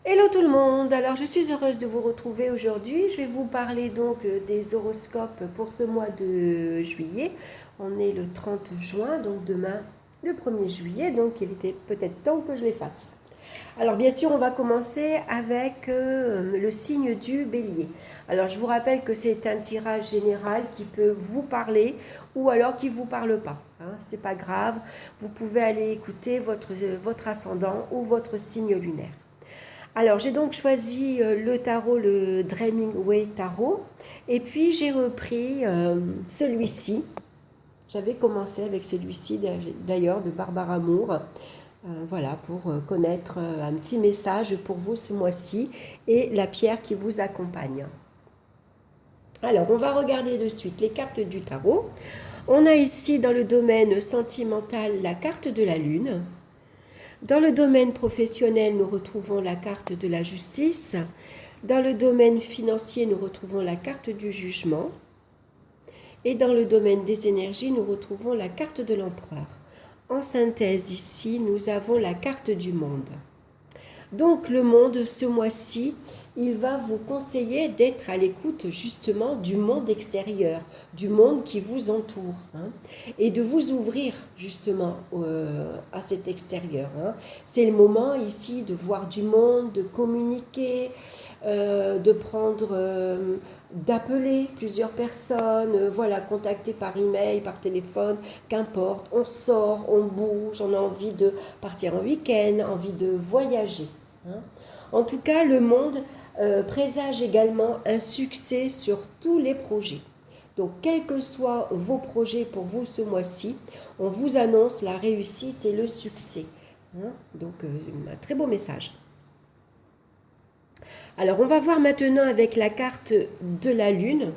Hello tout le monde, alors je suis heureuse de vous retrouver aujourd'hui. Je vais vous parler donc des horoscopes pour ce mois de juillet. On est le 30 juin, donc demain le 1er juillet, donc il était peut-être temps que je les fasse. Alors bien sûr, on va commencer avec le signe du bélier. Alors je vous rappelle que c'est un tirage général qui peut vous parler ou alors qui ne vous parle pas. C'est pas grave, vous pouvez aller écouter votre ascendant ou votre signe lunaire. Alors, j'ai donc choisi le tarot, le Dreaming Way Tarot. Et puis, j'ai repris celui-ci. J'avais commencé avec celui-ci, d'ailleurs, de Barbara Moore. Voilà, pour connaître un petit message pour vous ce mois-ci et la pierre qui vous accompagne. Alors, on va regarder de suite les cartes du tarot. On a ici, dans le domaine sentimental, la carte de la lune. Dans le domaine professionnel, nous retrouvons la carte de la justice. Dans le domaine financier, nous retrouvons la carte du jugement. Et dans le domaine des énergies, nous retrouvons la carte de l'empereur. En synthèse, ici, nous avons la carte du monde. Donc le monde, ce mois-ci, il va vous conseiller d'être à l'écoute justement du monde extérieur, du monde qui vous entoure, et de vous ouvrir justement à cet extérieur. C'est le moment ici de voir du monde, de communiquer, de prendre, d'appeler plusieurs personnes, voilà, contacter par email, par téléphone, qu'importe. On sort, on bouge, on a envie de partir en week-end, envie de voyager. En tout cas, le monde présage également un succès sur tous les projets. Donc, quels que soient vos projets pour vous ce mois-ci, on vous annonce la réussite et le succès. Donc, un très beau message. Alors, on va voir maintenant avec la carte de la Lune.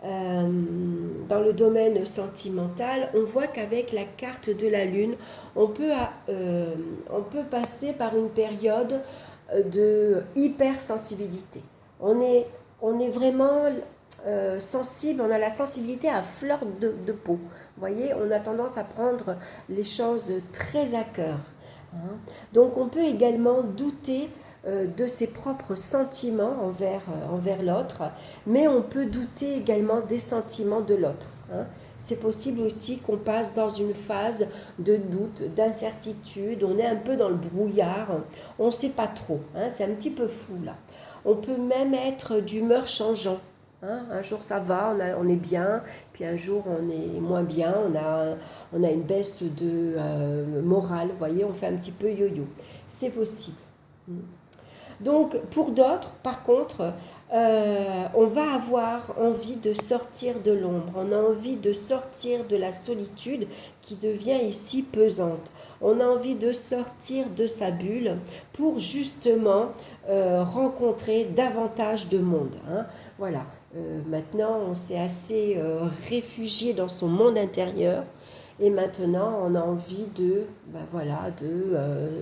Dans le domaine sentimental, on voit qu'avec la carte de la Lune, on peut passer par une période de hypersensibilité. On est vraiment sensible, on a la sensibilité à fleur de peau. Vous voyez, on a tendance à prendre les choses très à cœur. Donc on peut également douter de ses propres sentiments envers l'autre, mais on peut douter également des sentiments de l'autre. C'est possible aussi qu'on passe dans une phase de doute, d'incertitude, on est un peu dans le brouillard, on ne sait pas trop, c'est un petit peu flou là. On peut même être d'humeur changeante. Un jour ça va, on est bien, puis un jour on est moins bien, on a une baisse de morale, vous voyez, on fait un petit peu yo-yo. C'est possible. Donc pour d'autres, par contre, on va avoir envie de sortir de l'ombre, on a envie de sortir de la solitude qui devient ici pesante. On a envie de sortir de sa bulle pour justement rencontrer davantage de monde. Voilà. Maintenant, on s'est assez réfugié dans son monde intérieur et maintenant, on a envie de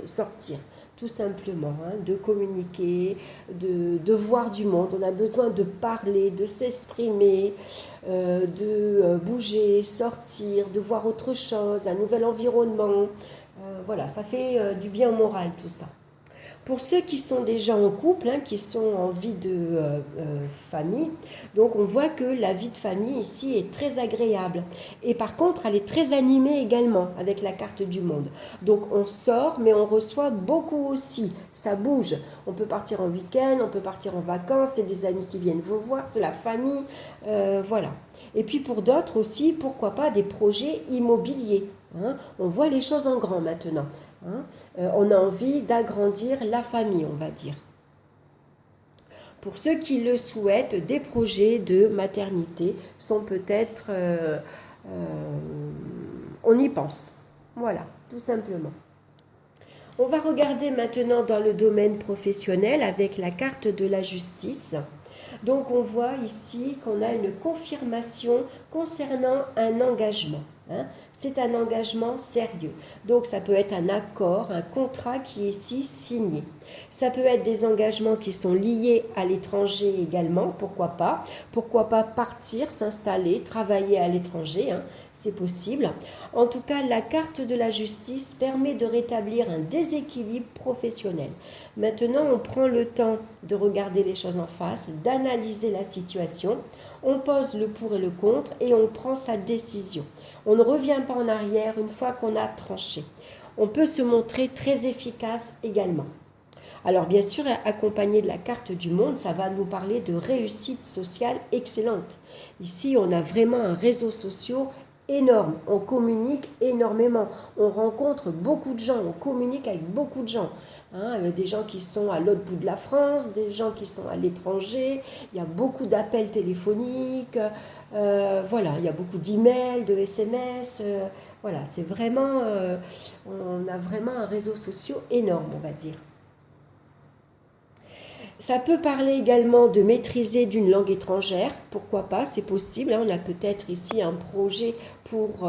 sortir tout simplement, de communiquer, de voir du monde. On a besoin de parler, de s'exprimer, de bouger, sortir, de voir autre chose, un nouvel environnement. Voilà, ça fait du bien au moral tout ça. Pour ceux qui sont déjà en couple, qui sont en vie de famille, donc on voit que la vie de famille ici est très agréable. Et par contre, elle est très animée également avec la carte du monde. Donc on sort, mais on reçoit beaucoup aussi. Ça bouge. On peut partir en week-end, on peut partir en vacances, c'est des amis qui viennent vous voir, c'est la famille, voilà. Et puis pour d'autres aussi, pourquoi pas des projets immobiliers. On voit les choses en grand maintenant. On a envie d'agrandir la famille, on va dire. Pour ceux qui le souhaitent, des projets de maternité sont peut-être... on y pense. Voilà, tout simplement. On va regarder maintenant dans le domaine professionnel avec la carte de la justice. Donc on voit ici qu'on a une confirmation concernant un engagement. C'est un engagement sérieux. Donc ça peut être un accord, un contrat qui est ici signé. Ça peut être des engagements qui sont liés à l'étranger également, pourquoi pas. Pourquoi pas partir, s'installer, travailler à l'étranger. c'est possible. En tout cas, la carte de la justice permet de rétablir un déséquilibre professionnel. Maintenant, on prend le temps de regarder les choses en face, d'analyser la situation, on pose le pour et le contre et on prend sa décision. On ne revient pas en arrière une fois qu'on a tranché. On peut se montrer très efficace également. Alors bien sûr, accompagné de la carte du monde, ça va nous parler de réussite sociale excellente. Ici, on a vraiment un réseau social énorme, on communique énormément, on rencontre beaucoup de gens, on communique avec beaucoup de gens, avec des gens qui sont à l'autre bout de la France, des gens qui sont à l'étranger, il y a beaucoup d'appels téléphoniques, voilà, il y a beaucoup d'emails, de SMS, voilà, c'est vraiment, on a vraiment un réseau social énorme, on va dire. Ça peut parler également de maîtriser d'une langue étrangère, pourquoi pas, c'est possible. On a peut-être ici un projet pour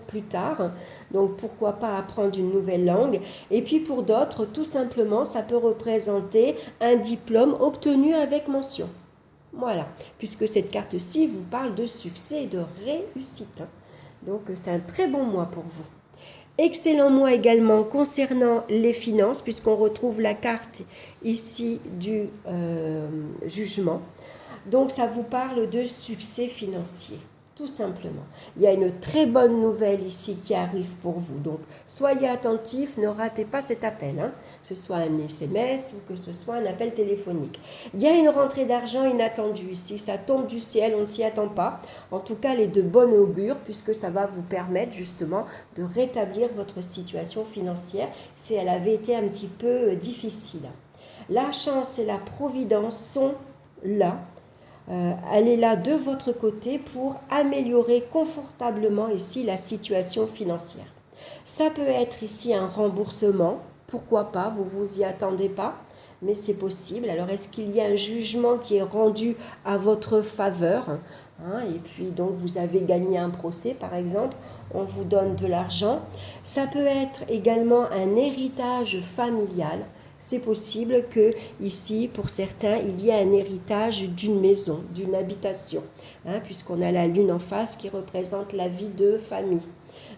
plus tard, donc pourquoi pas apprendre une nouvelle langue. Et puis pour d'autres, tout simplement, ça peut représenter un diplôme obtenu avec mention. Voilà, puisque cette carte-ci vous parle de succès et de réussite. Donc c'est un très bon mois pour vous. Excellent mois également concernant les finances, puisqu'on retrouve la carte ici du jugement. Donc ça vous parle de succès financier, tout simplement. Il y a une très bonne nouvelle ici qui arrive pour vous. Donc soyez attentifs, ne ratez pas cet appel, que ce soit un SMS ou que ce soit un appel téléphonique. Il y a une rentrée d'argent inattendue ici, ça tombe du ciel, on ne s'y attend pas. En tout cas, elle est de bon augure puisque ça va vous permettre justement de rétablir votre situation financière si elle avait été un petit peu difficile. La chance et la providence sont là. Elle est là de votre côté pour améliorer confortablement ici la situation financière. Ça peut être ici un remboursement, pourquoi pas, vous vous y attendez pas, mais c'est possible. Alors est-ce qu'il y a un jugement qui est rendu à votre faveur, et puis donc vous avez gagné un procès par exemple, on vous donne de l'argent. Ça peut être également un héritage familial. C'est possible que ici, pour certains, il y a un héritage d'une maison, d'une habitation, puisqu'on a la lune en face qui représente la vie de famille.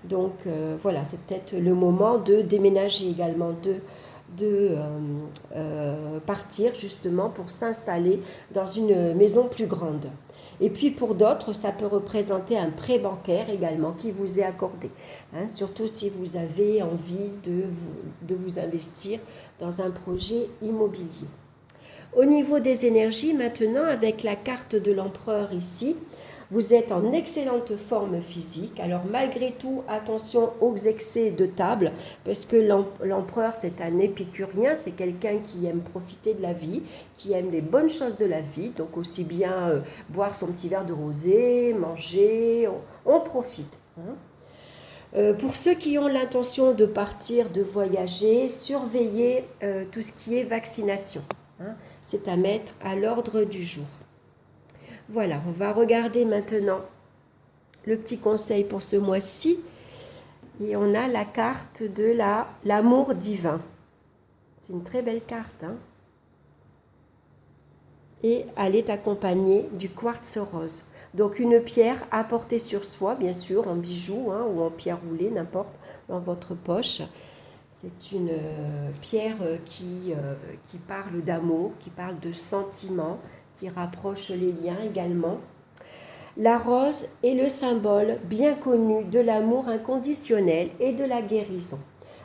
Donc voilà, c'est peut-être le moment de déménager également, de partir justement pour s'installer dans une maison plus grande. Et puis pour d'autres, ça peut représenter un prêt bancaire également qui vous est accordé, surtout si vous avez envie de vous investir dans un projet immobilier. Au niveau des énergies, maintenant, avec la carte de l'empereur ici, vous êtes en excellente forme physique. Alors malgré tout, attention aux excès de table, parce que l'empereur, c'est un épicurien, c'est quelqu'un qui aime profiter de la vie, qui aime les bonnes choses de la vie, donc aussi bien boire son petit verre de rosé, manger, on profite. Pour ceux qui ont l'intention de partir, de voyager, surveillez tout ce qui est vaccination. C'est à mettre à l'ordre du jour. Voilà, on va regarder maintenant le petit conseil pour ce mois-ci. Et on a la carte de l'amour divin. C'est une très belle carte. Et elle est accompagnée du quartz rose. Donc une pierre à porter sur soi, bien sûr, en bijou ou en pierre roulée, n'importe, dans votre poche. C'est une pierre qui parle d'amour, qui parle de sentiments, qui rapproche les liens également. La rose est le symbole bien connu de l'amour inconditionnel et de la guérison.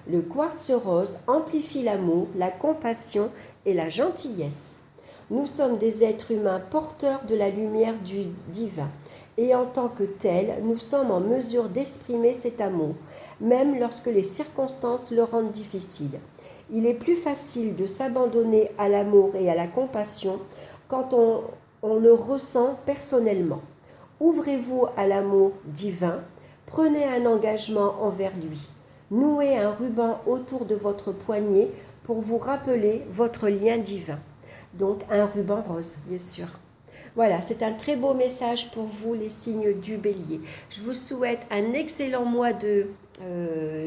Le quartz rose amplifie l'amour, la compassion et la gentillesse. Nous sommes des êtres humains porteurs de la lumière du divin et en tant que tels, nous sommes en mesure d'exprimer cet amour, même lorsque les circonstances le rendent difficile. Il est plus facile de s'abandonner à l'amour et à la compassion quand on le ressent personnellement. Ouvrez-vous à l'amour divin, prenez un engagement envers lui. Nouez un ruban autour de votre poignet pour vous rappeler votre lien divin. Donc un ruban rose, bien sûr. Voilà, c'est un très beau message pour vous, les signes du bélier. Je vous souhaite un excellent mois de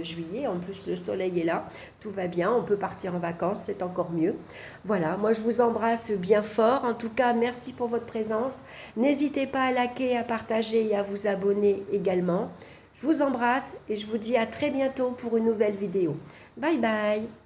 juillet. En plus, le soleil est là, tout va bien. On peut partir en vacances, c'est encore mieux. Voilà, moi je vous embrasse bien fort. En tout cas, merci pour votre présence. N'hésitez pas à liker, à partager et à vous abonner également. Je vous embrasse et je vous dis à très bientôt pour une nouvelle vidéo. Bye bye!